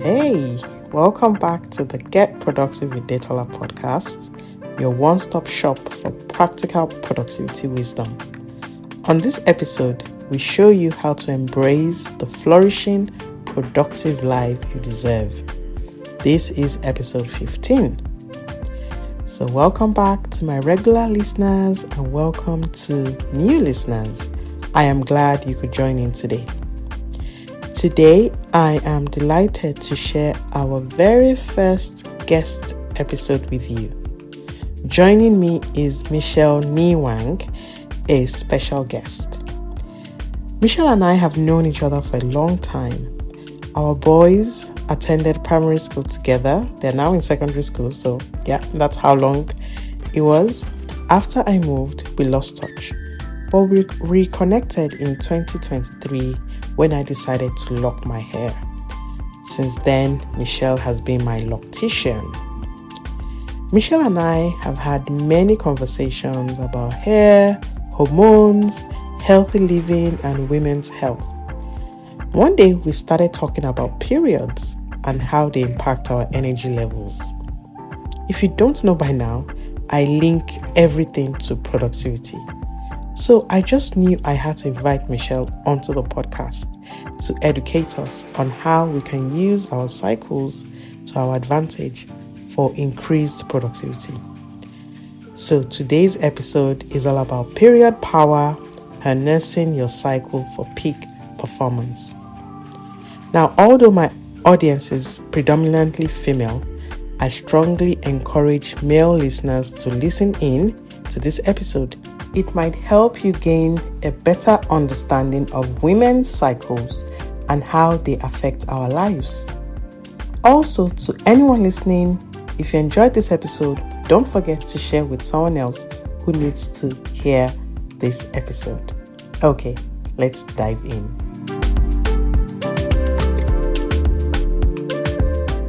Hey, welcome back to the Get Productive with Detola podcast, your one-stop shop for practical productivity wisdom. On this episode, we show you how to embrace the flourishing, productive life you deserve. This is episode 15. So welcome back to my regular listeners and welcome to new listeners. I am glad you could join in today. Today, I am delighted to share our very first guest episode with you. Joining me is Michelle Nee-Whang, a special guest. Michelle and I have known each other for a long time. Our boys attended primary school together. They're now in secondary school, so yeah, that's how long it was. After I moved, we lost touch, but we reconnected in 2023 when I decided to lock my hair. Since then, Michelle has been my loctician. Michelle and I have had many conversations about hair, hormones, healthy living, and women's health. One day, we started talking about periods and how they impact our energy levels. If you don't know by now, I link everything to productivity. So I just knew I had to invite Michelle onto the podcast to educate us on how we can use our cycles to our advantage for increased productivity. So today's episode is all about period power, harnessing your cycle for peak performance. Now, although my audience is predominantly female, I strongly encourage male listeners to listen in to this episode. It might help you gain a better understanding of women's cycles and how they affect our lives. Also, to anyone listening, if you enjoyed this episode, don't forget to share with someone else who needs to hear this episode. Okay, let's dive in.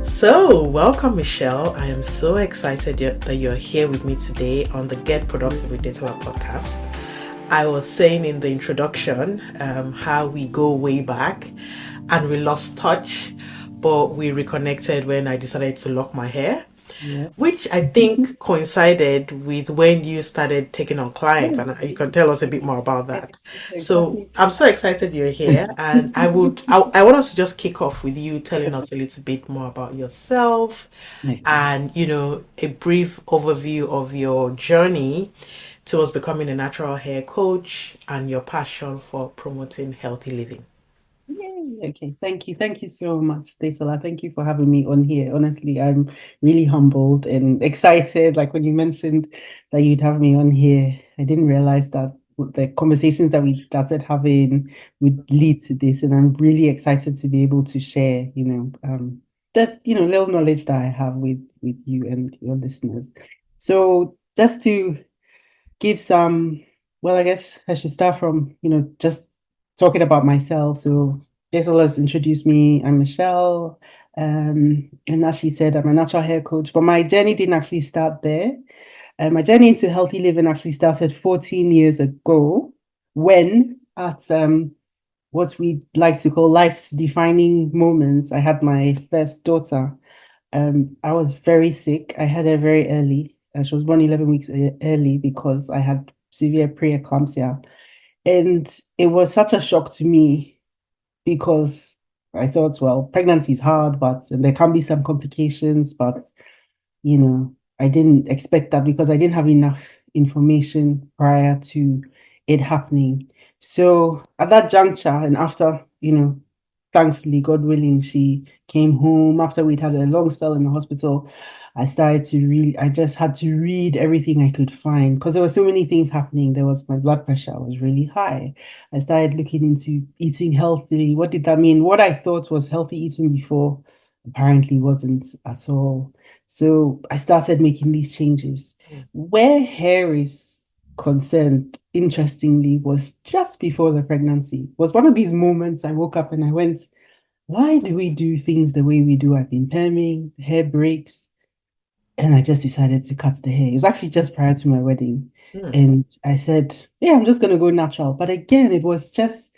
So, welcome, Michelle. I am so excited that you're here with me today on the Get Productive with Detola podcast. I was saying in the introduction how we go way back and we lost touch, but we reconnected when I decided to lock my hair. Yeah. Which I think coincided with when you started taking on clients, and you can tell us a bit more about that. Exactly. So I'm so excited you're here, and I want us to just kick off with you telling us a little bit more about yourself, and a brief overview of your journey towards becoming a natural hair coach and your passion for promoting healthy living. Yay. Okay, thank you so much, Detola. Thank you for having me on here. Honestly, I'm really humbled and excited. Like when you mentioned that you'd have me on here, I didn't realize that the conversations that we started having would lead to this, and I'm really excited to be able to share, that little knowledge that I have with you and your listeners. So just to give some, well, I guess I should start from just talking about myself. So Detola introduced me. I'm Michelle. And as she said, I'm a natural hair coach, but my journey didn't actually start there. My journey into healthy living actually started 14 years ago when at what we like to call life's defining moments, I had my first daughter. I was very sick. I had her very early. She was born 11 weeks early because I had severe preeclampsia. And it was such a shock to me because I thought, well, pregnancy is hard, but there can be some complications. But, I didn't expect that because I didn't have enough information prior to it happening. So at that juncture, and after, thankfully, God willing, she came home after we'd had a long spell in the hospital. I just had to read everything I could find because there were so many things happening. There was my blood pressure was really high. I started looking into eating healthy. What did that mean? What I thought was healthy eating before apparently wasn't at all. So I started making these changes. Where hair is concerned, interestingly, was just before the pregnancy. It was one of these moments I woke up and I went, why do we do things the way we do? I've been perming, hair breaks, and I just decided to cut the hair. It was actually just prior to my wedding. And I said, yeah, I'm just going to go natural. But again, it was just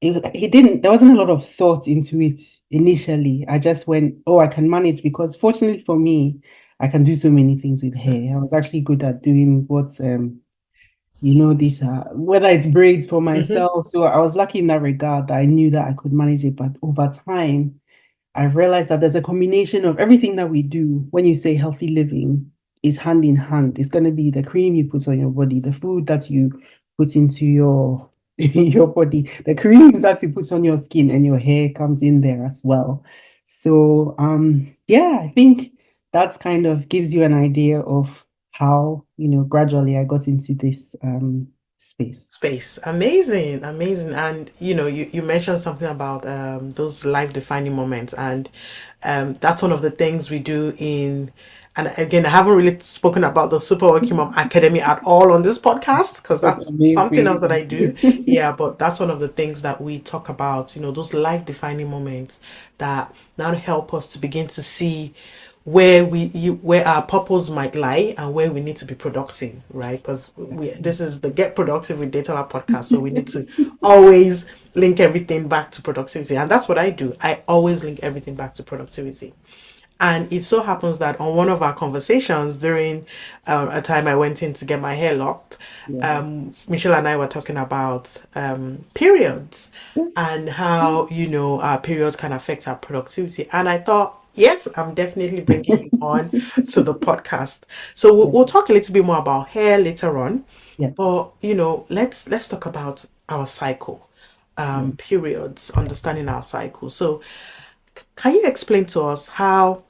he didn't, there wasn't a lot of thought into it initially. I just went, oh, I can manage, because fortunately for me, I can do so many things with hair. I was actually good at doing what these whether it's braids for Mhm. myself. So I was lucky in that regard that I knew that I could manage it. But over time, I realized that there's a combination of everything that we do. When you say healthy living, is hand in hand. It's going to be the cream you put on your body, the food that you put into your your body, the creams that you put on your skin, and your hair comes in there as well. So yeah, I think that's kind of gives you an idea of how, gradually I got into this space. Space. Amazing, amazing. And you mentioned something about those life defining moments, and that's one of the things we do in. And again, I haven't really spoken about the Super Working Mom Academy at all on this podcast because That's that's something else that I amazing. do. Yeah, but that's one of the things that we talk about, those life defining moments that now help us to begin to see where our purpose might lie and where we need to be productive, right? Because this is the Get Productive with Detola podcast, so we need to always link everything back to productivity, and that's what I do. I always link everything back to productivity. And it so happens that on one of our conversations during a time I went in to get my hair locked, Yeah. Michelle and I were talking about periods and how, our periods can affect our productivity. And I thought, yes, I'm definitely bringing you on to the podcast. So we'll, Yeah. we'll talk a little bit more about hair later on. Yeah. But, let's talk about our cycle, Yeah. periods, understanding our cycle. So can you explain to us how,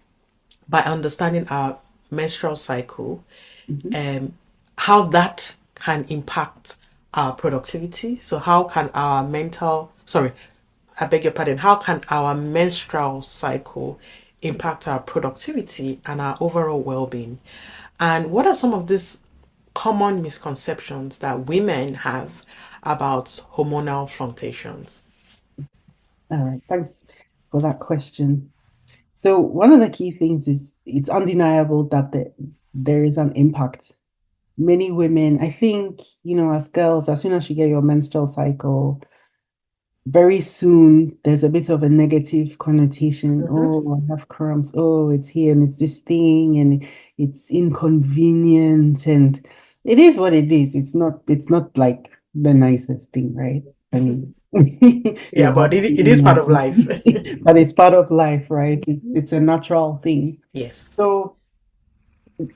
by understanding our menstrual cycle, Mhm. um, how that can impact our productivity? So how can our I beg your pardon, how can our menstrual cycle impact our productivity and our overall well-being? And what are some of these common misconceptions that women have about hormonal fluctuations? All right. Thanks for that question. So one of the key things is it's undeniable that there is an impact. Many women, I think, as girls, as soon as you get your menstrual cycle, very soon there's a bit of a negative connotation. Mm-hmm. Oh, I have cramps. Oh, it's here and it's this thing and it's inconvenient, and it is what it is. It's not like the nicest thing, right? I mean, Yeah, your but body, it is part of life. but it's part of life, right? It's a natural thing. Yes. So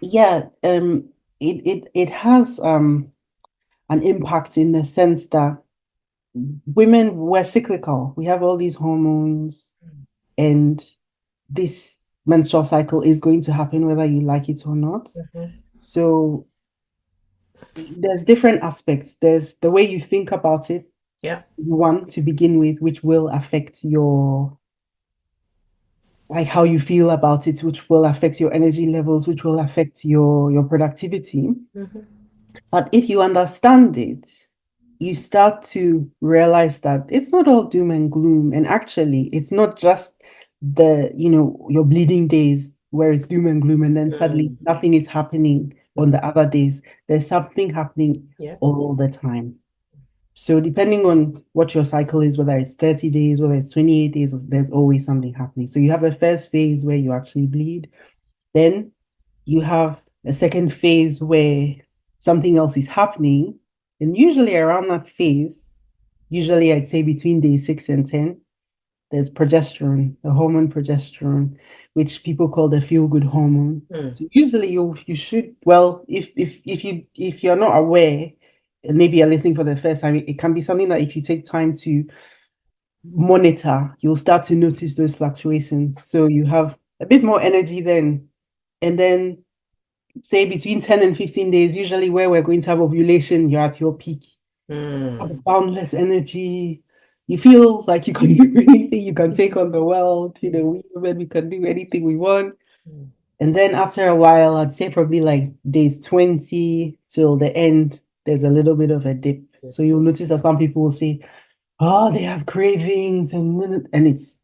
yeah, it has an impact in the sense that women were cyclical. We have all these hormones, and this menstrual cycle is going to happen whether you like it or not. Mm-hmm. So there's different aspects. There's the way you think about it, Yeah. one to begin with, which will affect your like how you feel about it, which will affect your energy levels, which will affect your productivity. Mm-hmm. But if you understand it, you start to realize that it's not all doom and gloom. And actually, it's not just your bleeding days where it's doom and gloom, and then suddenly Mm. nothing is happening on the other days. There's something happening Yeah. all the time. So depending on what your cycle is, whether it's 30 days, whether it's 28 days, there's always something happening. So you have a first phase where you actually bleed. Then you have a second phase where something else is happening. And usually around that phase, usually I'd say between day 6 and 10, there's progesterone, the hormone progesterone, which people call the feel-good hormone. Mm. So usually you should, well, if you're not aware, and maybe you're listening for the first time, it can be something that if you take time to monitor, you'll start to notice those fluctuations. So you have a bit more energy then. And then say between 10 and 15 days, usually where we're going to have ovulation, you're at your peak. Mm. Have boundless energy. You feel like you can do anything, you can take on the world. We women, we can do anything we want. Mm. And then after a while, I'd say probably like days 20 till the end, there's a little bit of a dip. So you'll notice that some people will say, oh, they have cravings, and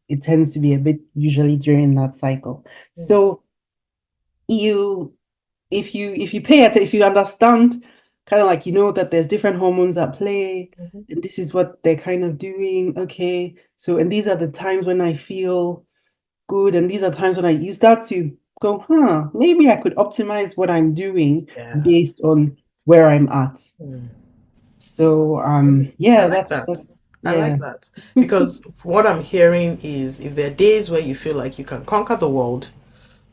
it tends to be a bit usually during that cycle. Mm. So you if you pay attention, if you understand kind of like, you know, that there's different hormones at play, Mhm. and this is what they're kind of doing. Okay. So, and these are the times when I feel good, and these are times when you start to go, maybe I could optimize what I'm doing Yeah. based on where I'm at. Mm. So, I yeah, like that's that. I yeah. like that because what I'm hearing is if there are days where you feel like you can conquer the world,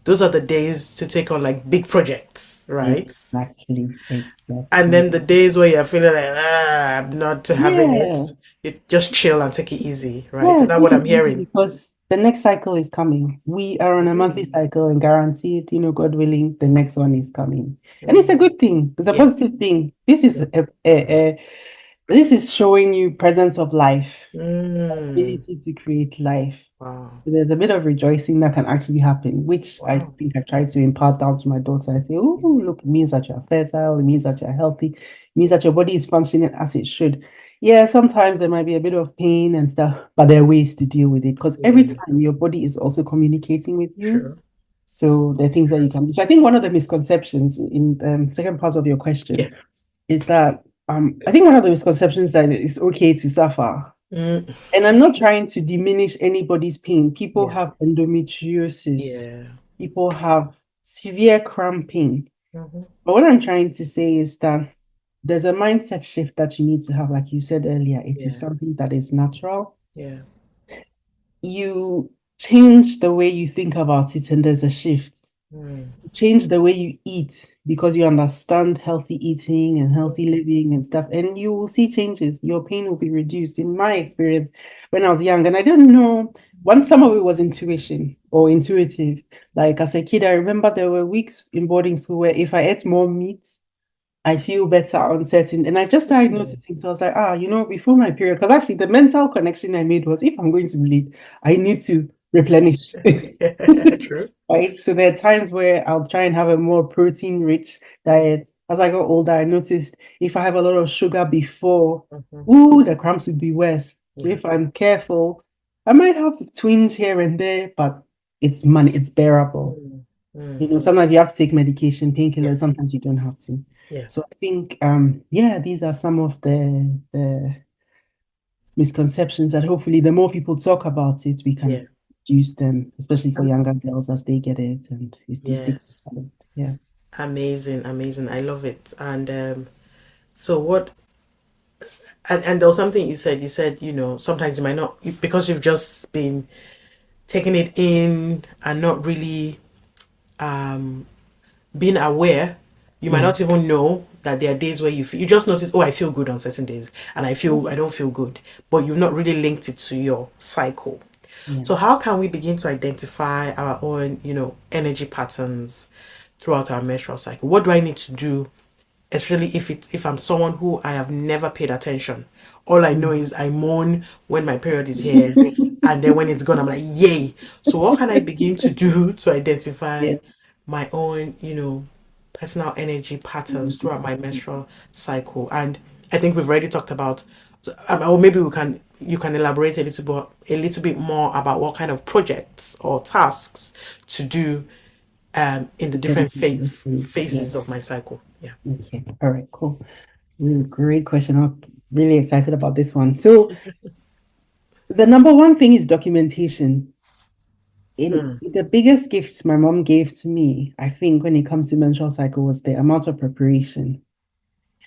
those are the days to take on like big projects, right? Exactly, And exactly. then the days where you're feeling like, I'm not having Yeah, it, you just chill and take it easy, right? yeah, Is that take what it I'm easy hearing? because the next cycle is coming. We are on a monthly Mm. cycle and guaranteed, you know, God willing, the next one is coming. And it's a Mm. good thing. It's a Yeah. positive thing. This is showing you presence of life, Mm. ability to create life. Wow. So there's a bit of rejoicing that can actually happen, which I Wow. think I try to impart down to my daughter. I say, oh, look, it means that you're fertile, it means that you're healthy, it means that your body is functioning as it should. Yeah, sometimes there might be a bit of pain and stuff, but there are ways to deal with it because every Yeah. time your body is also communicating with you. True. So there are things that you True. can do. So I think one of the misconceptions in the second part of your Yeah. question is that I think one of the misconceptions is that it's okay to suffer. Mm. And I'm not trying to diminish anybody's pain. People Yeah. have endometriosis, Yeah. people have severe cramping. Mhm. But what I'm trying to say is that there's a mindset shift that you need to have. Like you said earlier, it is Yeah. something that is natural. Yeah. You change the way you think about it, and there's a shift. Mm. Change the way you eat because you understand healthy eating and healthy living and stuff, and you will see changes. Your pain will be reduced. In my experience, when I was young, and I don't know, some of it was intuition or intuitive. Like as a kid, I remember there were weeks in boarding school where if I ate more meat, I feel better on certain, and I just started Mm. noticing. So I was like, you know, before my period, because actually the mental connection I made was if I'm going to bleed, I need to replenish. True. Right. So there are times where I'll try and have a more protein-rich diet. As I got older, I noticed if I have a lot of sugar before, Mhm. ooh, the cramps would be worse. So Yeah. if I'm careful, I might have twinge here and there, but it's bearable. Mm. Mm. You know, sometimes you have to take medication, painkillers, Yes. sometimes you don't have to. Yes. So I think yeah, these are some of the misconceptions that hopefully the more people talk about it, we Yeah. can reduce them, especially for Um, younger girls as they get it and it's the stigma. yes. Yeah. Amazing. Amazing. I love it. And so what? And there was something you said. You said sometimes you might not because you've just been taking it in and not really um being aware, you might Yeah. not even know that there are days where you just notice, oh, I feel good on certain days, and Yeah. I don't feel good, but you've not really linked it to your cycle. Yeah. So how can we begin to identify our own, energy patterns throughout our menstrual cycle? What do I need to do, especially if I'm someone who I have never paid attention? All I know Mm. is I moan when my period is here, and then when it's gone, I'm like, yay. So what can I begin to do to identify Yeah. my own, personal energy patterns throughout my menstrual cycle? And I think we've already talked about, or maybe you can elaborate a little bit more about what kind of projects or tasks to do in the different Yeah. phases of my cycle. Yeah. Okay. All right. Cool. Great question. I'm really excited about this one. So the number one thing is documentation. In Mm. the biggest gift my mom gave to me, I think, when it comes to menstrual cycle was the amount of preparation.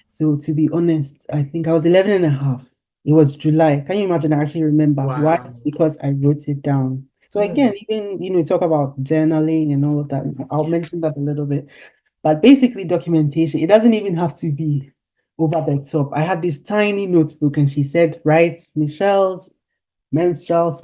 So to be honest, I think I was 11 and a half. It was July. Can you imagine? I actually remember. Why? Wow. Because I wrote it down. So again, Mm. even, talk about journaling and all of that. I'll mention that a little bit. But basically documentation, it doesn't even have to be over the top. I had this tiny notebook and she said, write Michelle's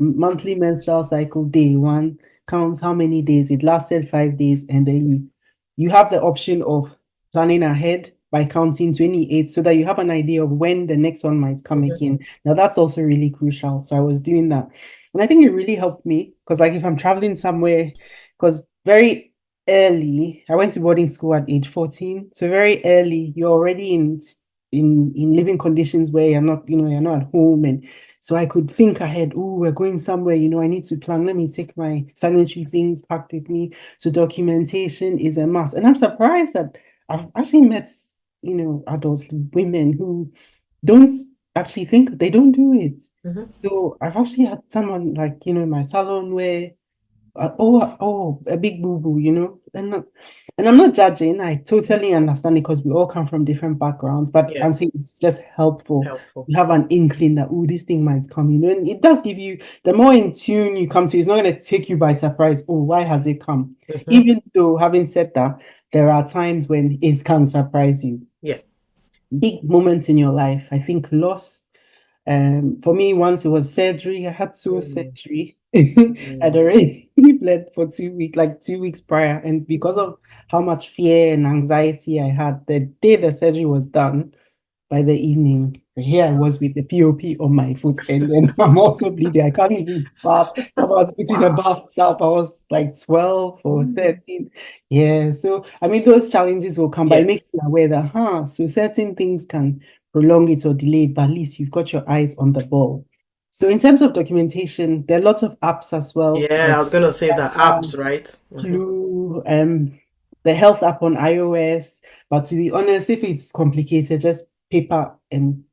monthly menstrual cycle, day one, counts how many days. It lasted 5 days, and then you have the option of planning ahead by counting 28 so that you have an idea of when the next one might come Mhm. again. Now that's also really crucial. So I was doing that. And I think it really helped me because like if I'm traveling somewhere, because very early, I went to boarding school at age 14. So very early, you're already in living conditions where you're not at home, and so I could think ahead. Oh, we're going somewhere, I need to plan. Let me take my sanitary things packed with me. So documentation is a must. And I'm surprised that I've actually met adults, women who don't actually think they don't do it. Hmm. So I've actually had someone like, in my salon where oh, a big boo-boo, and I'm not judging. I totally understand it because we all come from different backgrounds, but Yeah, I'm saying it's just helpful helpful. to have an inkling that, oh, this thing might come, and it does give you, the more in tune you come to, it's not going to take you by surprise. Oh, why has it come? Hmm. Even though, having said that, there are times when it can surprise you. Yeah. Big moments in your life. I think loss. For me, once it was surgery, I had two Mm, surgery. I'd mm, already bled for 2 weeks, like 2 weeks prior. And because mm. of how much fear and anxiety I had, the day the surgery was done, by the evening, here I was with the POP on my foot, and then I'm also bleeding. I can't even bath. I was between a Wow. bathtub. I was like 12 or Mm. 13. Yeah. So, I mean, those challenges will come, but Yeah. it makes you aware that, so certain things can prolong it or delay it, but at least you've got your eyes on the ball. So, in terms of documentation, there are lots of apps as well, Yeah, I like was gonna say the apps, right? Hmm. Blue, the health app on iOS. But to be honest, if it's complicated, just paper and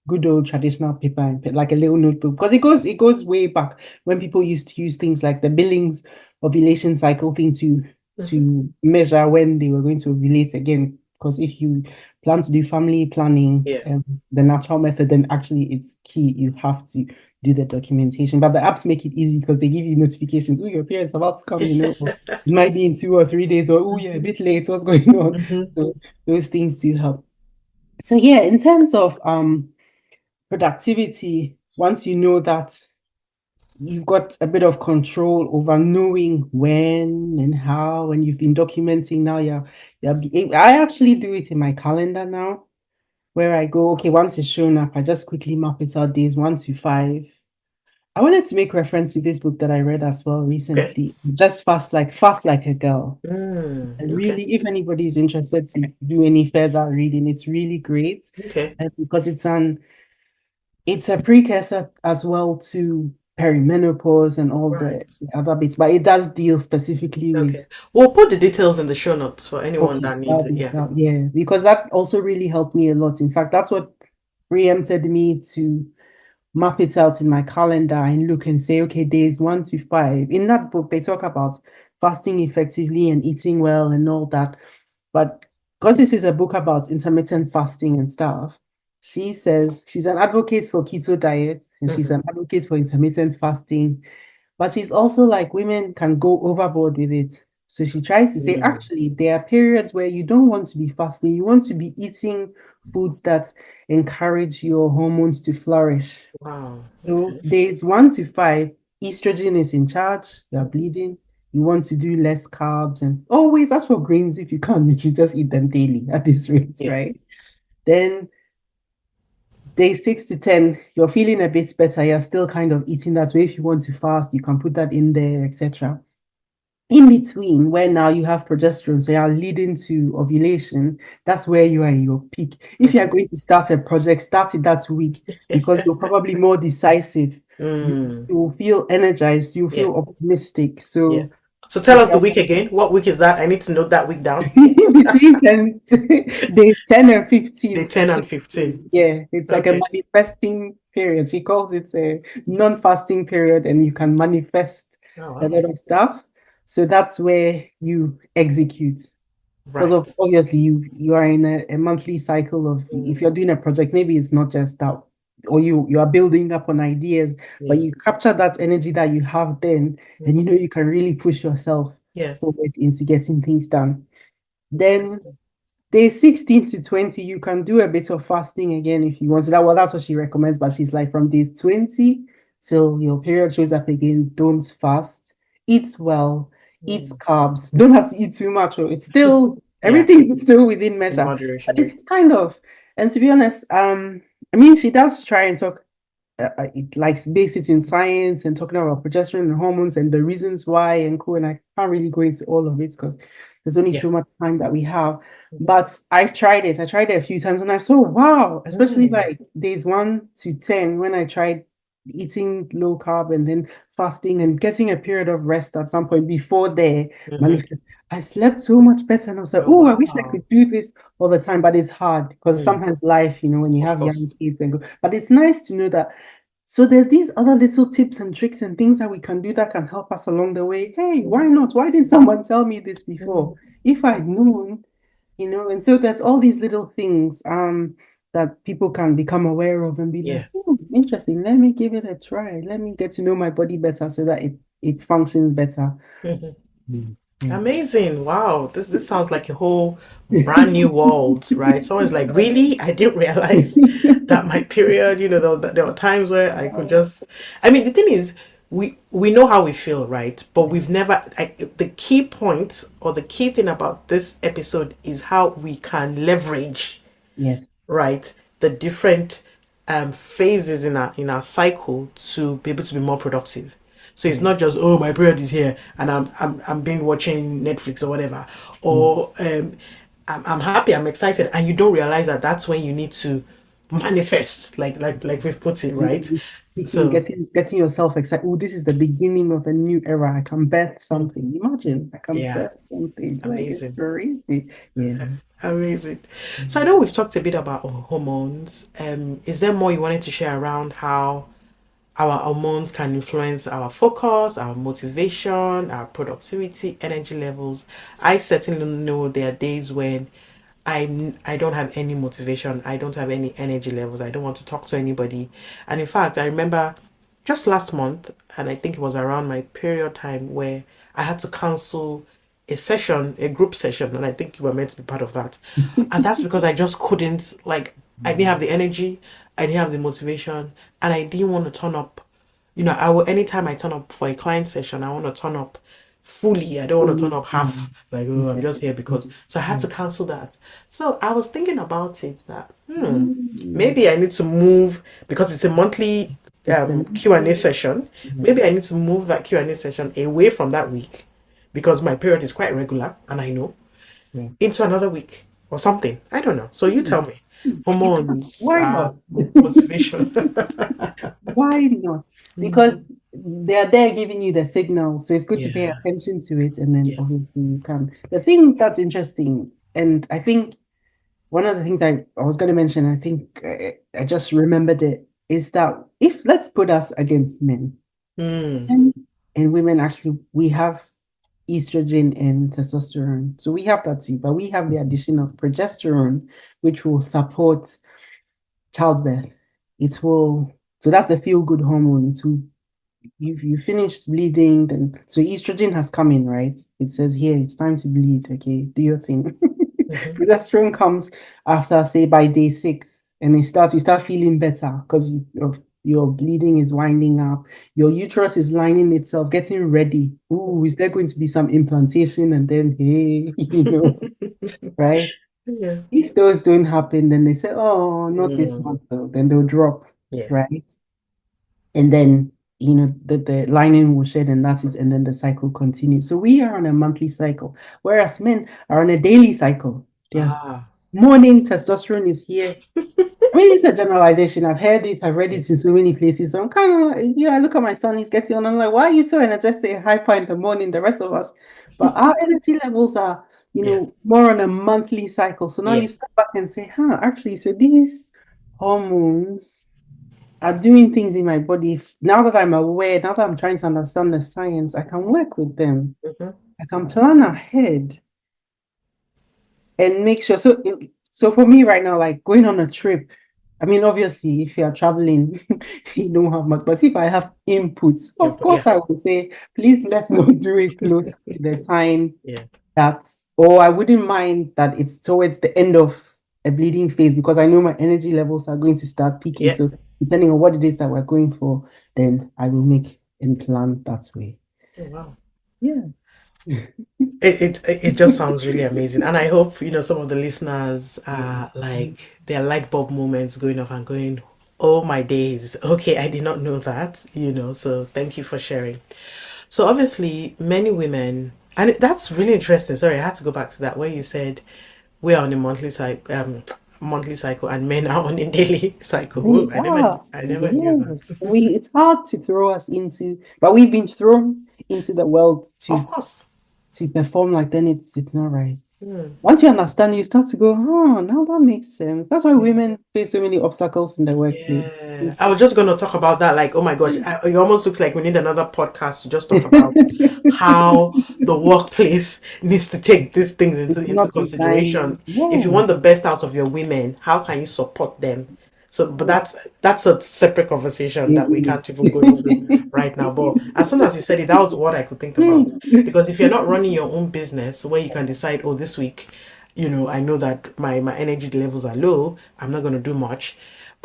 good old traditional paper and like a little notebook, because it goes way back when people used to use things like the Billings ovulation cycle thing to Hmm. to measure when they were going to ovulate again. Because if you plan to do family planning, Yeah. the natural method, then actually it's key. You have to do the documentation. But the apps make it easy because they give you notifications. Oh, your parents about to come, or it might be in 2 or 3 days, or oh, yeah, a Hmm. bit late. What's going on? Hmm. So those things do help. So yeah, in terms of productivity, once you know that you've got a bit of control over knowing when and how, and you've been documenting now, I actually do it in my calendar now, where I go, okay, once it's shown up, I just quickly map it out days 1 to 5. I wanted to make reference to this book that I read as well Okay. recently, just Fast Like a Girl. And Okay. really, if anybody is interested to do any further reading, it's really great, Okay. because it's a precursor as well to perimenopause and all the Right. other bits, but it does deal specifically with, Okay. We'll put the details in the show notes for anyone okay, that needs it. yeah, because that also really helped me a lot. In fact, that's what preempted me to map it out in my calendar and look and say, okay, days 1 to 5. In that book, they talk about fasting effectively and eating well and all that. But because this is a book about intermittent fasting and stuff, she says she's an advocate for keto diet and she's Hmm. an advocate for intermittent fasting. But she's also like, women can go overboard with it. So she tries to say, Mm. actually, there are periods where you don't want to be fasting. You want to be eating foods that encourage your hormones to flourish. Wow. So Okay. days 1 to 5, estrogen is in charge, you're Mhm. bleeding, you want to do less carbs, and always ask for grains if you can. You should just eat them daily at this rate, Yeah. right? Then day 6 to 10, you're feeling a bit better, you're still kind of eating that way. If you want to fast, you can put that in there, etc. In between, where now you have progesterone, so you're leading to ovulation, that's where you are in your peak. If you are Mhm. going to start a project, start it that week because you're probably more decisive. You, Mm. you will feel energized, you Yeah. feel optimistic. Yeah. So So tell if us the you're week again. What week is that? I need to note that week down. between 10, days 10 and 15, Day 10 and especially, 15. yeah, it's like a Okay. manifesting period. She calls it a non-fasting period, and you can manifest Oh, a wow. lot of stuff. So that's where you execute. Because Right. obviously you are in a monthly cycle of, if Mm. you're doing a project, maybe it's not just that, or you are building up on ideas, but Yeah. you capture that energy that you have then, and Hmm. you can really push yourself Yeah. forward into getting things done. Then Interesting. day 16 to 20, you can do a bit of fasting again if you want to. That's what she recommends, but she's like, from day 20 till your period shows up again, don't fast. Eat well, eat Mm. carbs. Don't have to eat too much, or it's still, Yeah. everything is still within In measure. But moderation. Yeah. it's kind of, and to be honest, I mean, she does try and talk, it likes base it in science and talking about progesterone and hormones and the reasons why and cool. And I can't really go into all of it because there's only Yeah. so much time that we have. Mhm. But I've tried it. I tried it a few times and I saw, wow, especially Mm. like days 1 to 10 when I tried eating low carb and then fasting and getting a period of rest at some point before they Hmm. manifest. I slept so much better, and I was like, Oh, oh, I wish I wow. could do this all the time, but it's hard because Mm, sometimes life, when you of have young course. kids and go, but it's nice to know that. So there's these other little tips and tricks and things that we can do that can help us along the way. Hey, why Mhm. not? Why didn't someone tell me this before? Mhm. If I'd known, and so there's all these little things that people can become aware of and be like, Yeah. interesting, let me give it a try. Let me get to know my body better so that it functions better. Mhm. Mm, yeah. Amazing. Wow. This sounds like a whole brand new world, right? Someone's like, really? I didn't realize that my period, there were times where I could just I mean, the thing is, we know how we feel, right? But we've never the key point or the key thing about this episode is how we can leverage, Yes. right, the different phases in our cycle to be able to be more productive. So it's Yeah. not just, oh, my period is here and I'm being watching Netflix or whatever, Mm. or I'm happy, I'm excited, and you don't realize that that's when you need to manifest, like we've put it, right? Speaking, So getting yourself excited. Oh, this is the beginning of a new era. I can birth something. Imagine, I can yeah, birth something. Like it's amazing. crazy. Yeah. Amazing. So I know we've talked a bit about hormones. Is there more you wanted to share around how our hormones can influence our focus, our motivation, our productivity, energy levels? I certainly know there are days when I don't have any motivation, I don't have any energy levels, I don't want to talk to anybody. And in fact, I remember just last month, and I think it was around my period time where I had to cancel a session, a group session, and I think you were meant to be part of that. And that's because I just couldn't, like, I didn't have the energy, I didn't have the motivation, and I didn't want to turn up. I will, anytime I turn up for a client session, I want to turn up fully. I don't want to turn Only, up half, like, oh, I'm yeah. just here because. So I had Yeah. to cancel that. So I was thinking about it that, Mm. maybe I need to move because it's a monthly It's a Q&A session. yeah. Maybe I need to move that Q&A session away from that week because my period is quite regular and I know Yeah. into another week or something. I don't know. So you Mm. tell me. Hormones, Why not? motivation. Why not? Mhm. Because they're there giving you the signal. So it's good to pay Yeah. attention to it. And then Yeah. obviously you can. The thing that's interesting, and I think one of the things I was going to mention, I think I just remembered it, is that if let's put us against men, Mm. and, and women, actually, we have estrogen and testosterone. So we have that too, but we have the addition of progesterone, which will support childbirth. It will, so that's the feel good hormone. It will, if you finish bleeding, then so estrogen has come in, right? It says here it's time to bleed. Okay, do your thing. Mhm. Progesterone comes after, say, by day 6, and you start feeling better because your bleeding is winding up. Your uterus is lining itself, getting ready. Ooh, is there going to be some implantation? And then, hey, right? Yeah. If those don't happen, then they say, oh, not this Mm. month, though. Then they'll drop, Yeah. right? And then, the lining will shed, and that is, and then the cycle continues. So we are on a monthly cycle, whereas men are on a daily cycle. Yes. Ah. Morning testosterone is here. I mean, it's a generalization. I've heard it, I've read Yeah. it in so many places. So I'm kind of, I look at my son, he's getting on. I'm like, why are you so energetic, hyper in the morning, the rest of us? But our energy levels are, Yeah. more on a monthly cycle. So now Yeah. you step back and say, actually, so these hormones are doing things in my body. Now that I'm aware, now that I'm trying to understand the science, I can work with them. Mhm. I can plan ahead and make sure. So for me right now, like going on a trip, I mean, obviously, if you are traveling, you don't have much. But if I have inputs, Yeah. of course, I would say, please let's not do it close to the time Yeah. or I wouldn't mind that it's towards the end of a bleeding phase because I know my energy levels are going to start peaking. Yeah. So depending on what it is that we're going for, then I will make and plan that way. Oh, wow. Yeah. It just sounds really amazing, and I hope some of the listeners are like their light bulb moments going off and going, "Oh my days! Okay, I did not know that." So thank you for sharing. So obviously, many women, and that's really interesting. Sorry, I had to go back to that where you said we're on a monthly cycle. monthly cycle and men are on a daily cycle. Oh, They are. I never knew Yes. that. It's hard to throw us into, but we've been thrown into the world Of course. to perform like then it's not right. Hmm. Once you understand, you start to go, oh, now that makes sense. That's why Yeah. women face so many obstacles in the workplace. Yeah, I was just going to talk about that. Like, oh my gosh, it almost looks like we need another podcast to just talk about how the workplace needs to take these things It's into not designed. consideration. If you Yeah. want the best out of your women, how can you support them? So, but that's a separate conversation that we It can't even go into right now. But as soon as you said it, that was what I could think about. is. Because if you're not running your own business where you can decide, oh, this week, I know that my energy levels are low, I'm not going to do much.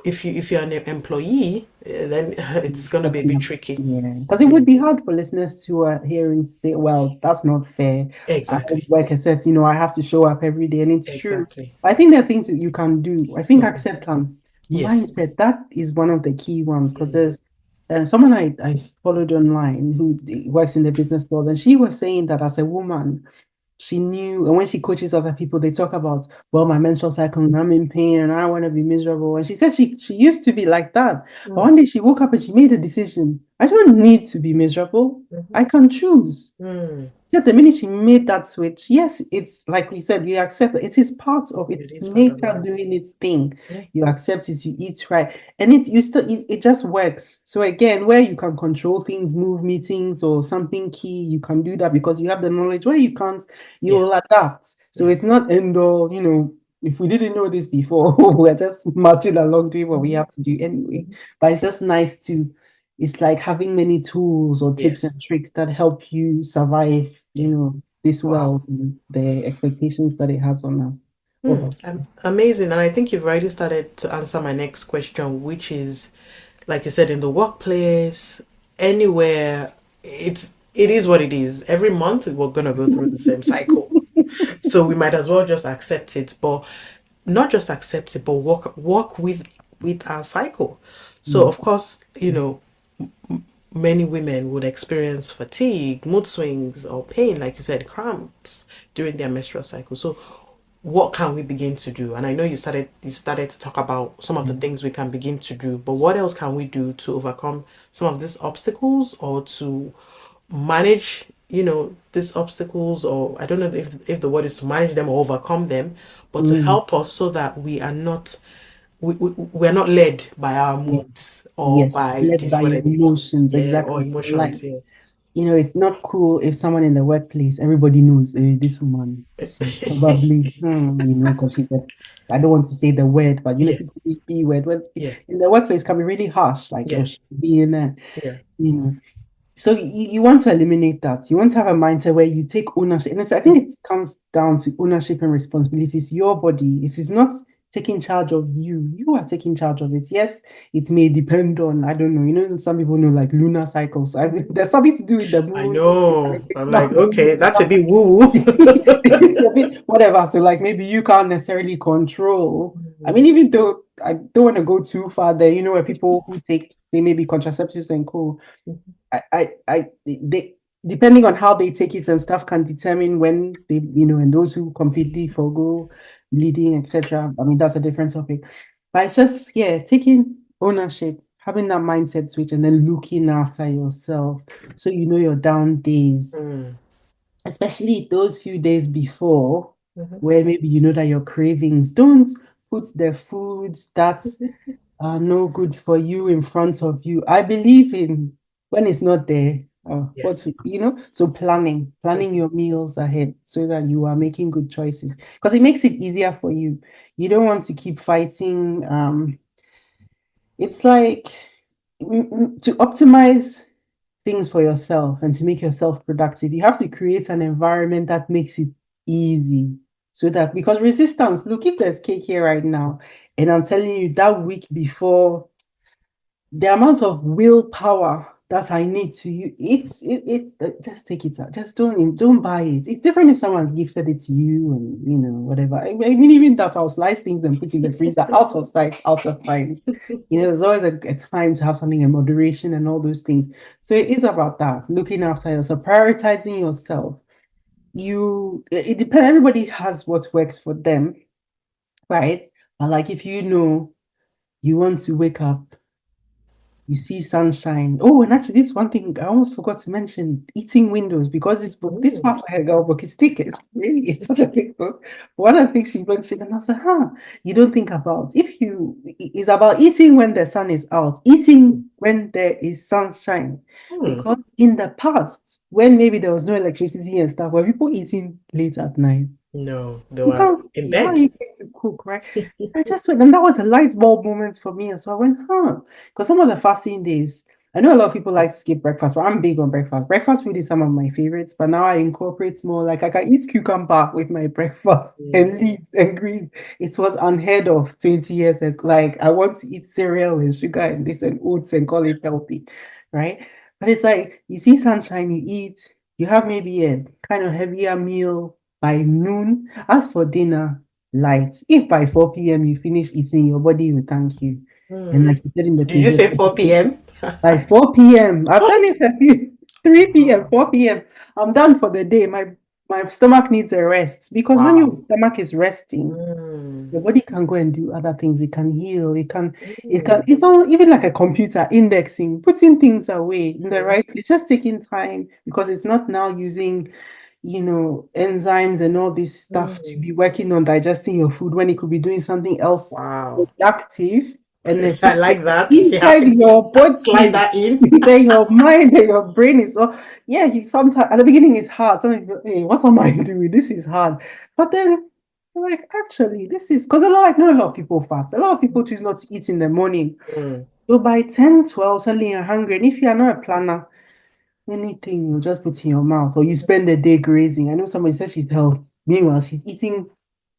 If you're an employee, then it's going to be a bit tricky. Yeah, because it would be hard for listeners who are hearing say, well, that's not fair. Exactly. Like I said, I have to show up every day, and it's true. Exactly. I think there are things that you can do. I think Mhm. acceptance, Yes. mindset, that is one of the key ones because Mm. there's someone I followed online who works in the business world, and she was saying that as a woman, she knew, and when she coaches other people, they talk about, well, my menstrual cycle, and I'm in pain, and I want to be miserable. And she said she used to be like that, but Mm. one day she woke up and she made a decision. I don't need to be miserable. Mhm. I can choose. Mm. Yeah, the minute she made that switch, yes, it's like we said, we accept it. It is part of It its is part of nature life. doing its thing. Yeah. You accept it, you eat right, and it just works. So again, where you can control things, move meetings or something key, you can do that because you have the knowledge. Where you can't, you Yeah. will adapt. So Yeah. it's not end all, if we didn't know this before, we're just marching along doing what we Mhm. have to do anyway. Mhm. But it's just nice to it's like having many tools or tips Yes. and tricks that help you survive, Yeah. this Wow. world and the expectations that it has on us. Hmm. Over. Amazing. And I think you've already started to answer my next question, which is, like you said, in the workplace, anywhere, it is what it is. Every month we're gonna go through the same cycle. So we might as well just accept it, but not just accept it, but work with our cycle. So Mm. of course, many women would experience fatigue, mood swings, or pain, like you said, cramps during their menstrual cycle. So what can we begin to do? And I know you started to talk about some of the Mm. things we can begin to do, but what else can we do to overcome some of these obstacles or to manage these obstacles, or I don't know if the word is to manage them or overcome them, but to Mm. help us so that we're not led by our Yes, moods or yes, by led just by what your I did. emotions, Yeah, or exactly. Like, emotions. Yeah. it's not cool if someone in the workplace, everybody knows this woman, she's probably, because she's I don't want to say the word, but Yeah. people use B word. Well, Yeah. in the workplace can be really harsh, like, oh, Yeah. she being there, Yeah. you know. So you want to eliminate that. You want to have a mindset where you take ownership. And I think it comes down to ownership and responsibilities. Your body. It is not taking charge of you. You are taking charge of it. Yes, it may depend on, I don't know, some people know like lunar cycles. There's something to do with the I moon. know. I'm like, Not the okay, moon. that's a bit woo woo. It's a bit whatever. So like maybe you can't necessarily control. I mean, even though I don't want to go too far there, where people who take they maybe contraceptives and co. They depending on how they take it and stuff can determine when they, and those who completely forgo bleeding, etc. I mean, that's a different topic. But it's just, yeah, taking ownership, having that mindset switch, and then looking after yourself. So your down days, Mm. especially those few days before, Mhm. where maybe you know that your cravings don't put the foods that are no good for you in front of you. I believe in when it's not there. Yeah. So planning your meals ahead so that you are making good choices because it makes it easier for you. You don't want to keep fighting. It's like to optimize things for yourself and to make yourself productive, you have to create an environment that makes it easy. So that because resistance, look, if there's cake here right now, and I'm telling you that week before, the amount of willpower that I need to use, it's just take it out. Just don't buy it. It's different if someone's gifted it to you and whatever. I mean, even that I'll slice things and put in the freezer, out of sight, out of mind. There's always a time to have something in moderation and all those things. So it is about that, looking after yourself, prioritizing yourself. It depends, everybody has what works for them, right? But like if you know you want to wake up, you see sunshine. Oh, and actually, this one thing I almost forgot to mention: eating windows, because this book, this Mm. Fast Like a Girl book, is thick. It's such a thick book. One of the things she mentioned, and I said, "Huh, you don't think about if you it's about eating when the sun is out, eating when there is sunshine, Hmm. because in the past, when maybe there was no electricity and stuff, were people eating late at night? No, they You were can't, in how are bed. you going to cook, right? I just went, and that was a light bulb moment for me. And so I went, huh? Because some of the fasting days, I know a lot of people like to skip breakfast, but I'm big on breakfast. Breakfast food is some of my favorites, but now I incorporate more. Like I can eat cucumber with my breakfast Mm. and leaves and greens. It was unheard of 20 years ago. Like I want to eat cereal and sugar and this and oats and call it healthy, right? But it's like you see sunshine, you eat, you have maybe a kind of heavier meal by noon. As for dinner, light. If by 4 p.m. you finish eating, your body will thank you. And Mm. like you said in the Did you previous say 4 episode, p.m.? by 4 p.m., I've done it a few 3 p.m., 4 p.m. I'm done for the day. My stomach needs a rest because when your Wow. stomach is resting, Mm. your body can go and do other things. It can heal. Mm. It's all even like a computer indexing, putting things away in the Mm. right. It's just taking time because it's not now using, enzymes and all this stuff to Mm. be working on digesting your food when it could be doing something else Wow. productive and I efficient like that. You have inside to your slide body. that in. Then your mind and your brain is all, yeah, you sometimes at the beginning it's hard. Sometimes you go, hey, what am I doing? This is hard. But then like actually this is because I know a lot of people fast. A lot of people choose not to eat in the morning. Mm. So by 10, 12, suddenly you're hungry. And if you're not a planner, anything you just put in your mouth or you spend the day grazing. I know somebody said she's healthy. Meanwhile, she's eating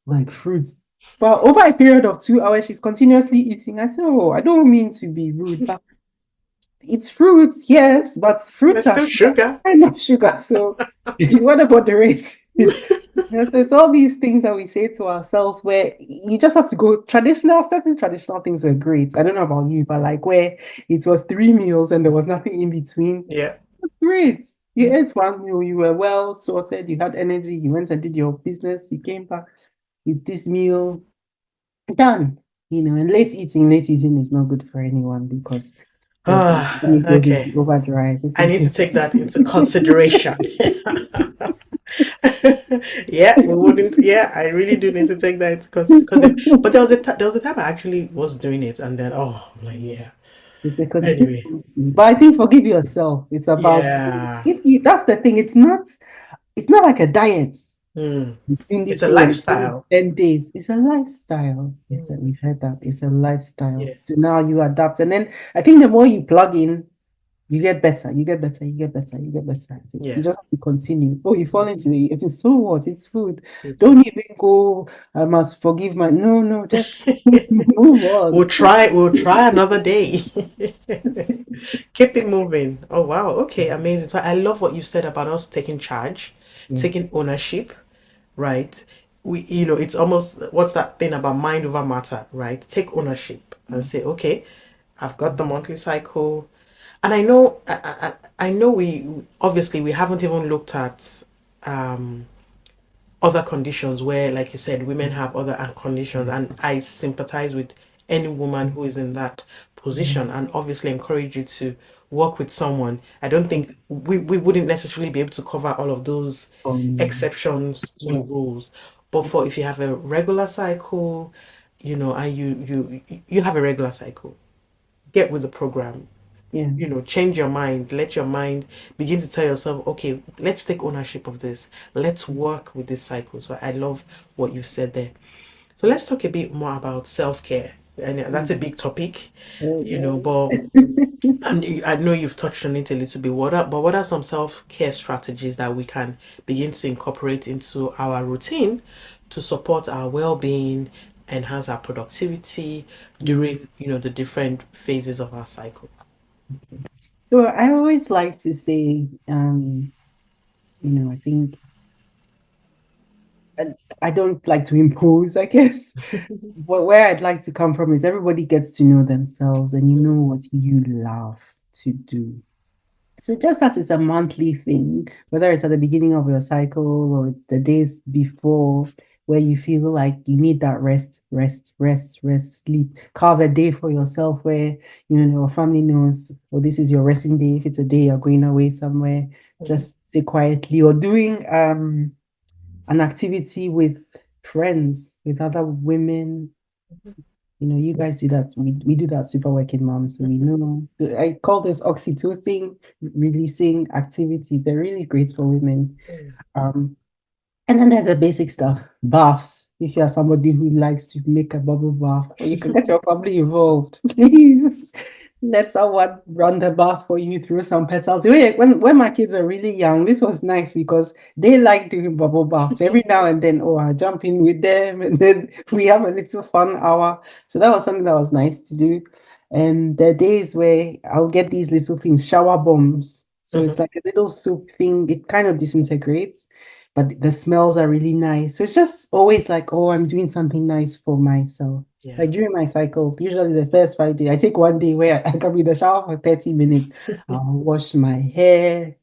like fruits. But over a period of 2 hours, she's continuously eating. I said, oh, I don't mean to be rude, but it's fruits, yes, but fruits There's are still sugar. kind of sugar. So you want to moderate it. There's all these things that we say to ourselves where you just have to go certain traditional things were great. I don't know about you, but like where it was 3 meals and there was nothing in between. Yeah. That's great. You ate one meal, you were well sorted, you had energy, you went and did your business, you came back, it's this meal, done. And late eating is not good for anyone because your Ah, body goes okay. into overdrive, I isn't need to it? take that into consideration. Yeah, we wouldn't. Yeah, I really do need to take that into consideration. But there was a time I actually was doing it, and then I'm like, yeah. It's a Anyway, consistency. But I think forgive yourself. It's about yeah. if you that's the thing, it's not like a diet. Mm. In It's this a thing and do lifestyle. 10 days. It's a lifestyle. Mm. We've heard that. It's a lifestyle. Yeah. So now you adapt. And then I think the more you plug in, you get better, you get better, you get better, you get better. You Yeah. just have to continue. Oh, you fall into it is so what? It's food. It's Don't even go, I must forgive my no, no, just move on. we'll try another day. Keep it moving. Oh wow. Okay, amazing. So I love what you said about us taking charge, Yeah. taking ownership, right? It's almost what's that thing about mind over matter, right? Take ownership and say, okay, I've got the monthly cycle. And I know we obviously we haven't even looked at um other conditions where, like you said, women have other conditions, and I sympathize with any woman who is in that position, and obviously encourage you to work with someone. I don't think we wouldn't necessarily be able to cover all of those exceptions to the Yeah, rules, but for if you have a regular cycle, and you have a regular cycle, get with the program, yeah. change your mind, let your mind begin to tell yourself, okay, let's take ownership of this, let's work with this cycle. So I love what you said there. So let's talk a bit more about self-care, and that's a big topic, but I know you've touched on it a little bit. What are some self-care strategies that we can begin to incorporate into our routine to support our well-being, enhance our productivity during the different phases of our cycle? So I always like to say, I think I, I don't like to impose, I guess. But where I'd like to come from is everybody gets to know themselves and you know what you love to do. So just as it's a monthly thing, whether it's at the beginning of your cycle or it's the days before, where you feel like you need that rest, rest, rest, rest, sleep. Carve a day for yourself where your family knows, or this is your resting day. If it's a day you're going away somewhere, Mhm. just sit quietly, or doing an activity with friends, with other women. You guys do that. We do that super working mom. So we know. I call this oxytocin releasing activities. They're really great for women. Mhm. Um, and then there's the basic stuff, baths. If you are somebody who likes to make a bubble bath, or you can get your family involved, please let someone run the bath for you through some petals. When my kids are really young, this was nice because they like doing bubble baths. Every now and then, oh, I jump in with them, and then we have a little fun hour. So that was something that was nice to do. And there are days where I'll get these little things, shower bombs. So it's Mhm. like a little soup thing. It kind of disintegrates, but the smells are really nice. So it's just always like, oh, I'm doing something nice for myself. Yeah. Like during my cycle, usually the first 5 days, I take one day where I can be in the shower for 30 minutes. I'll wash my hair,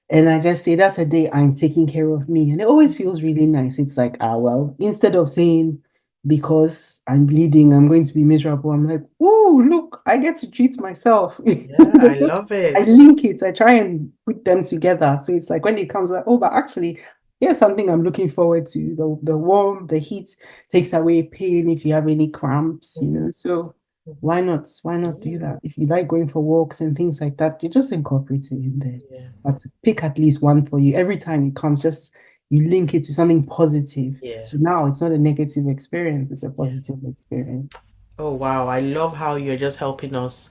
and I just say that's a day I'm taking care of me. And it always feels really nice. It's like, well, instead of saying because I'm bleeding, I'm going to be miserable, I'm like, oh, look, I get to treat myself. Yeah, I Just love I it. link it, I try and put them together. So it's like when it comes like, oh, but actually, here's something I'm looking forward to. The warm, the heat takes away pain if you have any cramps. Mhm. So Mhm. why not? Why not do Yeah. that? If you like going for walks and things like that, you just incorporate it in there. Yeah. But pick at least one for you. Every time it comes, just you link it to something positive. Yeah. So now it's not a negative experience, it's a Yeah. positive experience. Oh wow, I love how you're just helping us,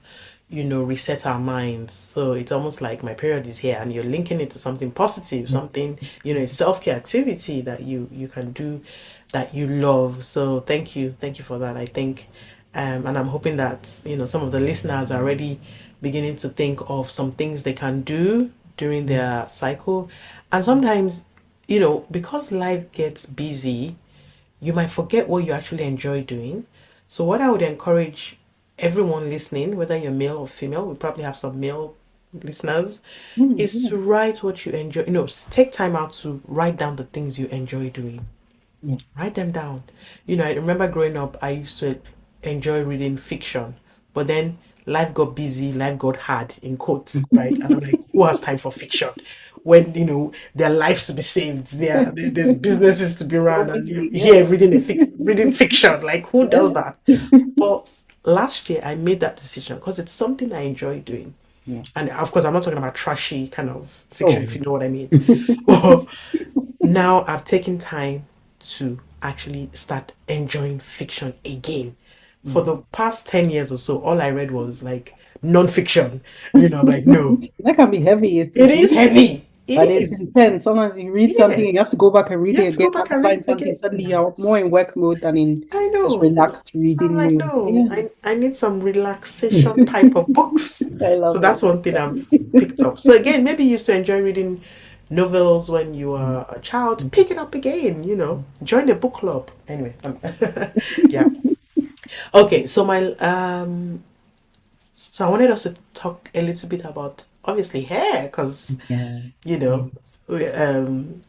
reset our minds. So it's almost like my period is here and you're linking it to something positive, Yeah. something, a self-care activity that you can do that you love. So thank you. Thank you for that. I think and I'm hoping that, some of the listeners are already beginning to think of some things they can do during their cycle. And sometimes, because life gets busy, you might forget what you actually enjoy doing. So, what I would encourage everyone listening, whether you're male or female, we probably have some male listeners, is Yeah. to write what you enjoy. Take time out to write down the things you enjoy doing. Yeah. Write them down. I remember growing up, I used to enjoy reading fiction, but then life got busy, life got hard, in quotes, right? And I'm like, who has time for fiction? When, there are lives to be saved, there's businesses to be run, and you're Nobody, here yeah. reading fiction. Like, who does Yeah. that? But last year, I made that decision because it's something I enjoy doing. Yeah. And of course, I'm not talking about trashy kind of fiction, Oh. if you know what I mean. But now I've taken time to actually start enjoying fiction again. For Yeah. the past 10 years or so, all I read was like non-fiction. I'm like, no, That can be heavy. It's, it it's is really, heavy. It but it's is. intense. Sometimes you read something Yeah. and you have to go back and You read it have to again, go back and read underline it something. again. Suddenly you're more in Nice. work mode than in I just know. relaxed So I'm reading like, mode. no, Yeah. I need some relaxation type of books. I So love that's it. one thing I've picked up. So again, maybe you used to enjoy reading novels when you were a child. Pick it up again, join a book club. Anyway, yeah. Okay, so I wanted us to talk a little bit about obviously hair because Yeah. you Yeah. know um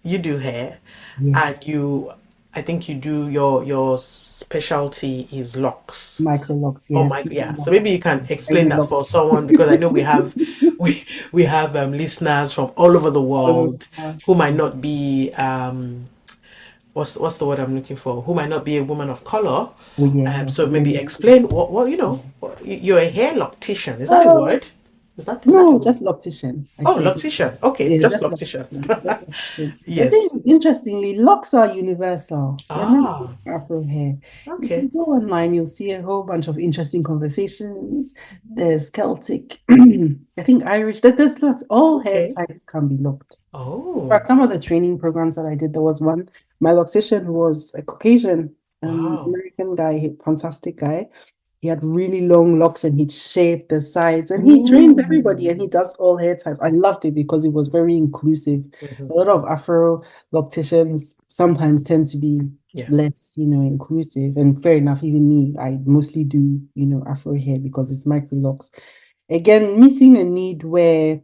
you do hair Yeah. and I think you do your specialty is locks. Micro locks, Oh yes. my, yeah. So maybe Locks, you can explain tiny that for locks. someone because I know we have we have listeners from all over the All world over. who might not be what's the word I'm looking for? Who might not be a woman of color. Oh, yeah. So maybe Women. explain what Yeah. you're a hair loctician. Is that a Uh, word? Is that a no, word? just loctician. I'd Oh, say just loctician. Okay, yeah, just just loctician. loctician. Just loctician. The thing, Yes. interestingly, locks are universal. They're not just Ah, Afro hair. If you okay. go online, you'll see a whole bunch of interesting conversations. There's Celtic, I think Irish. There's lots. All hair Okay. types can be locked. In Oh, fact, some of the training programs that I did, there was one. My loctician was a Caucasian wow. American guy, fantastic guy. He had really long locks and he'd shave the sides and he trains everybody Ooh. and he does all hair types. I loved it because it was very inclusive. Mhm. A lot of Afro locticians sometimes tend to be Yeah. less, inclusive. And fair enough, even me, I mostly do, Afro hair because it's micro locks. Again, meeting a need where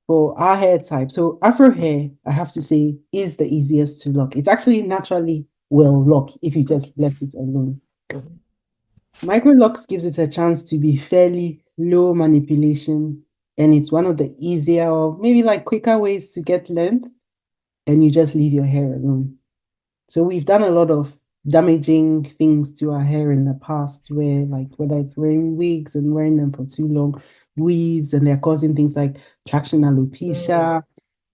for our hair type. So Afro hair, I have to say, is the easiest to lock. It's actually naturally will lock if you just left it alone. Mhm. Micro locks gives it a chance to be fairly low manipulation, and it's one of the easier or maybe like quicker ways to get length, and you just leave your hair alone. So we've done a lot of damaging things to our hair in the past, where like whether it's wearing wigs and wearing them for too long, weaves, and they're causing things like traction Mm. alopecia,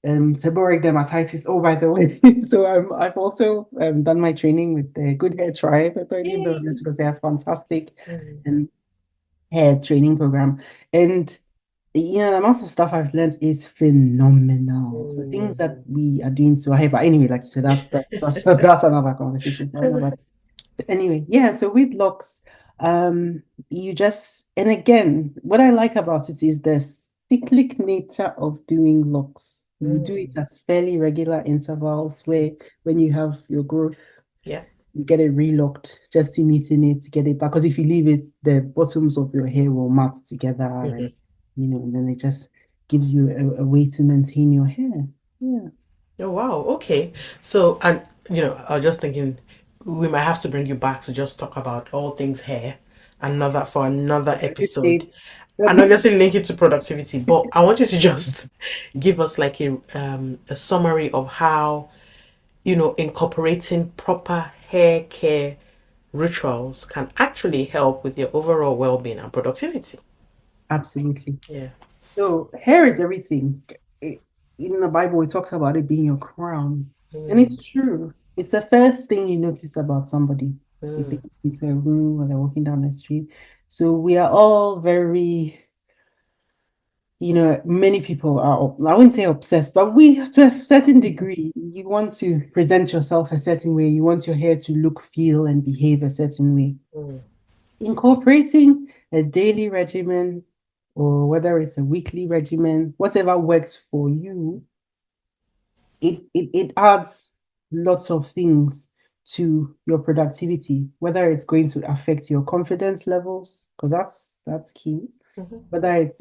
seborrheic dermatitis. Oh, by the way, so I've also done my training with the Good Hair Tribe. I thought you know Yay. this because they are fantastic Mm. um, hair training program, and the amount of stuff I've learned is phenomenal. The things Mm. that we are doing to our hair. But anyway, like you said, that's another conversation for another. Anyway, yeah. So with locks, you just and again, what I like about it is the cyclic nature of doing locks. You do it Mm. at fairly regular intervals, where when you have your growth Yeah. you get it relocked just to neaten it to get it back. Because if you leave it, the bottoms of your hair will mat together, and Mhm. and then it just gives you a way to maintain your hair. Yeah, Oh wow, okay. So and I was just thinking we might have to bring you back to just talk about all things hair another for another at this episode. stage. And not just link it to productivity, but I want you to just give us like a summary of how, incorporating proper hair care rituals can actually help with your overall well-being and productivity. Absolutely. Yeah. So hair is everything. It, in the Bible, it talks about it being your crown, and Mm, it's true. It's the first thing you notice about somebody if they mm, come into a room or they're walking down the street. So we are all very many people are, I wouldn't say obsessed, but we have to a certain degree. You want to present yourself a certain way. You want your hair to look, feel, and behave a certain way. mm, Incorporating a daily regimen, or whether it's a weekly regimen, whatever works for you, it adds lots of things to your productivity, whether it's going to affect your confidence levels, because that's key, mhm, whether it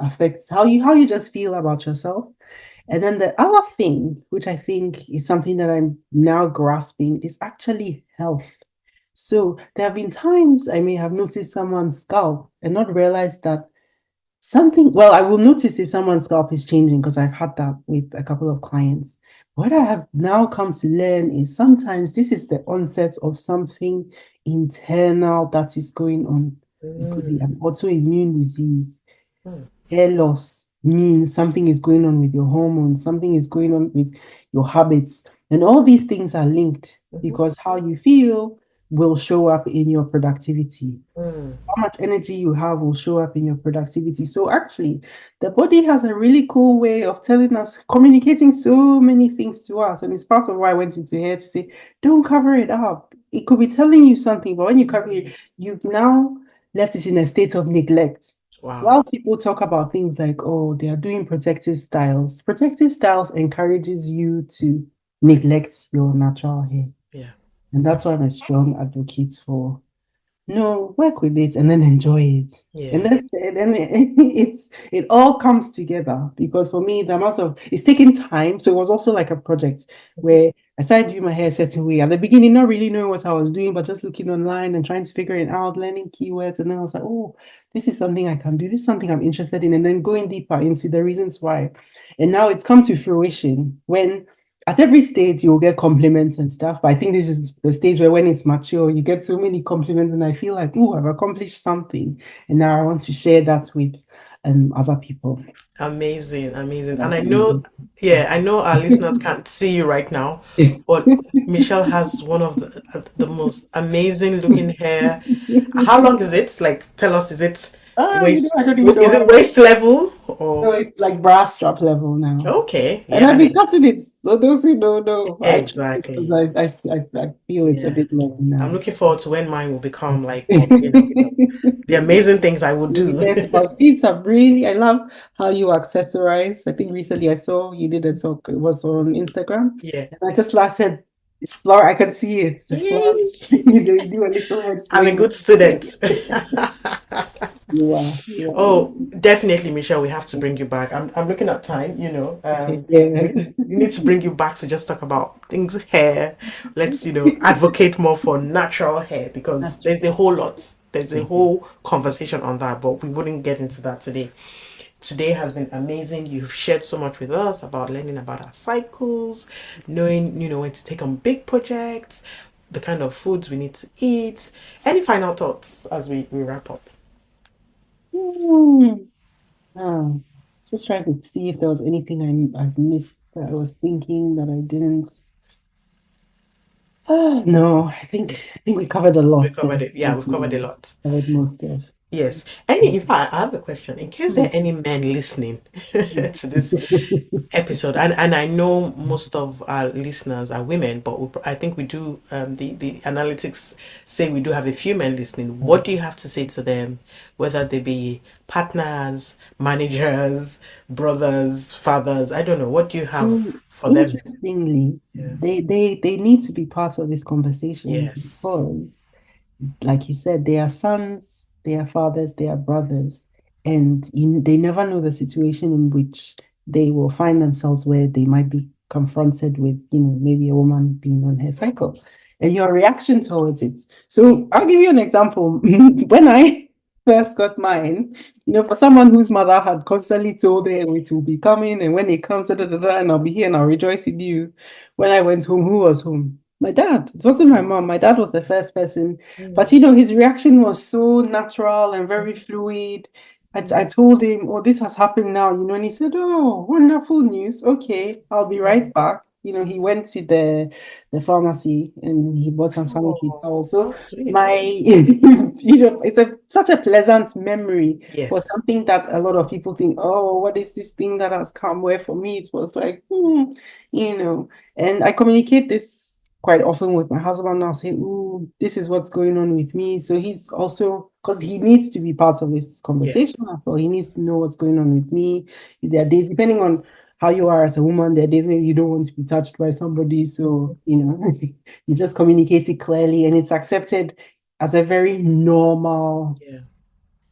affects how you just feel about yourself. And then the other thing, which I think is something that I'm now grasping, is actually health. So there have been times I may have noticed someone's scalp and not realized that something, well, I will notice if someone's scalp is changing because I've had that with a couple of clients. What I have now come to learn is sometimes this is the onset of something internal that is going on. It could be mm, an autoimmune disease. mm, Hair loss means something is going on with your hormones, something is going on with your habits. And all these things are linked mhm, because how you feel will show up in your productivity. mm, How much energy you have will show up in your productivity. So actually, the body has a really cool way of telling us, communicating so many things to us. And it's part of why I went into here to say, don't cover it up. It could be telling you something, but when you cover it, you've now left it in a state of neglect. wow. Whilst people talk about things like, oh, they are doing protective styles encourages you to neglect your natural hair. Yeah. And that's why I'm a strong advocate for no, work with it and then enjoy it. And Yeah. then it all comes together because for me, the amount of it's taking time. So it was also like a project Mhm, where I started doing my hair a certain way. At the beginning, not really knowing what I was doing, but just looking online and trying to figure it out, learning keywords. And then I was like, oh, this is something I can do. This is something I'm interested in. And then going deeper into the reasons why. And now it's come to fruition when at every stage you'll get compliments and stuff, but I think this is the stage where when it's mature, you get so many compliments, and I feel like, oh, I've accomplished something, and now I want to share that with other people. amazing, amazing. And That's I know, amazing. yeah, I know our listeners can't see you right now, but Michelle has one of the most amazing looking hair. How long is it? Like, tell us, is it I waist? don't even know Is it how. waist level No, or it's like brass strap level now. okay? And Yeah, I've and been it's cutting it. So those who don't know, I keep it because exactly. I feel it's a Yeah, bit long I'm now. looking forward to when mine will become like, the amazing things I will do. Yes, but feet are really, I love how you accessorize. I think recently I saw you did a talk, it was on Instagram. Yeah. And I just started explore, I can see it. The flower, Yay! you do a little head I'm a fling. good student. You are. You Oh, are. definitely, Michelle. We have to bring you back. I'm looking at time. Okay. Yeah. We need to bring you back to just talk about things hair. Let's advocate more for natural hair because That's there's a whole lot. There's a true. whole conversation on that, but we wouldn't get into that today. Today has been amazing. You've shared so much with us about learning about our cycles, knowing when to take on big projects, the kind of foods we need to eat. Any final thoughts as we wrap up? Hmm. Oh, just trying to see if there was anything I've missed that I was thinking that I didn't. No, I think we covered a We lot covered there. it. Yeah, we've covered a lot. Covered most of. Yes. In fact, I have a question. In case there are any men listening to this episode, and I know most of our listeners are women, but I think we do. The analytics say we do have a few men listening. What do you have to say to them, whether they be partners, managers, brothers, fathers? I don't know. What do you have for them? Interestingly, Yeah. they need to be part of this conversation Yes. because like you said, they are sons, they are fathers, they are brothers, and they never know the situation in which they will find themselves where they might be confronted with, maybe a woman being on her cycle and your reaction towards it. So I'll give you an example. When I first got mine, for someone whose mother had constantly told her it will be coming, and when it comes, da, da, da, da, and I'll be here and I'll rejoice with you. When I went home, who was home? My dad. It wasn't my mom. My dad was the first person. But Mm, his reaction was so natural and very fluid. I mm, told him, oh, this has happened now, and he said, oh, wonderful news. Okay, I'll be right back. He went to the pharmacy and he bought some sanitary oh, towels. So how sweet. my, it's such a pleasant memory for Yes. something that a lot of people think, oh, what is this thing that has come? Where for me, it was like, you know, and I communicate this quite often with my husband. I'll say, "Ooh, this is what's going on with me." So he's also, because he needs to be part of this Yeah. conversation as well. He needs to know what's going on with me. There are days, depending on how you are as a woman, there are days maybe you don't want to be touched by somebody. So, you just communicate it clearly and it's accepted as a very normal Yeah.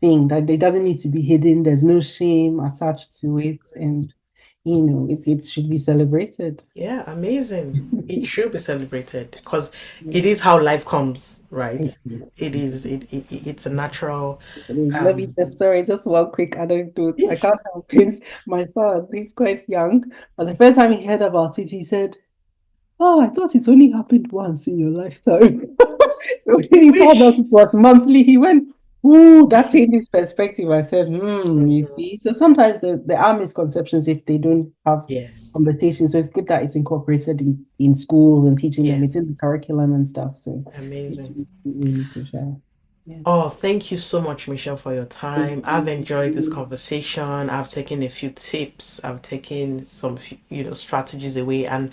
thing that it doesn't need to be hidden. There's no shame attached to it. And, it should be celebrated. Yeah, amazing. It should be celebrated because it is how life comes, right? It is it's a natural Let me um just, sorry, just one quick anecdote. I can't help it. My son, he's quite young, but the first time he heard about it, he said, oh, I thought it's only happened once in your lifetime. So when we he found out wish. it was monthly, he went, ooh, that changed his perspective. I said, you Mhm. see. So sometimes there are misconceptions if they don't have Yes. conversations. So it's good that it's incorporated in schools and teaching Yeah, them. It's in the curriculum and stuff. So it's amazing. really crucial. Yeah. Oh, thank you so much, Michelle, for your Thank time. I've enjoyed this you. conversation. I've taken a few tips. I've taken some, strategies away. And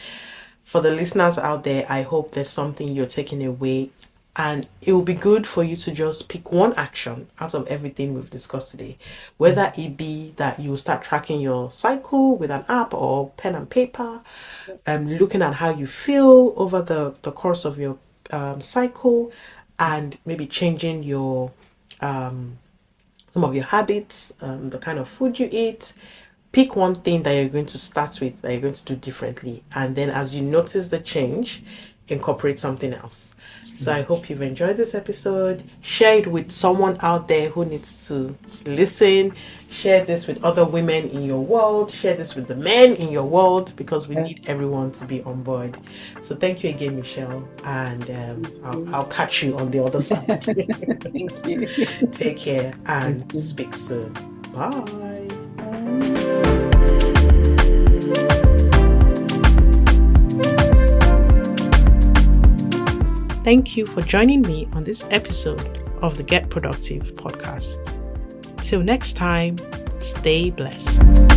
for the listeners out there, I hope there's something you're taking away. And it will be good for you to just pick one action out of everything we've discussed today. Whether it be that you start tracking your cycle with an app or pen and paper, looking at how you feel over the course of your cycle, and maybe changing your some of your habits, the kind of food you eat. Pick one thing that you're going to start with, that you're going to do differently. And then as you notice the change, incorporate something else. So I hope you've enjoyed this episode. Share it with someone out there who needs to listen. Share this with other women in your world. Share this with the men in your world because we Yeah. need everyone to be on board. So thank you again, Michelle. And I'll catch you on the other side. Thank you. Take care Thank and you. speak soon. Bye. Thank you for joining me on this episode of the Get Productive podcast. Till next time, stay blessed.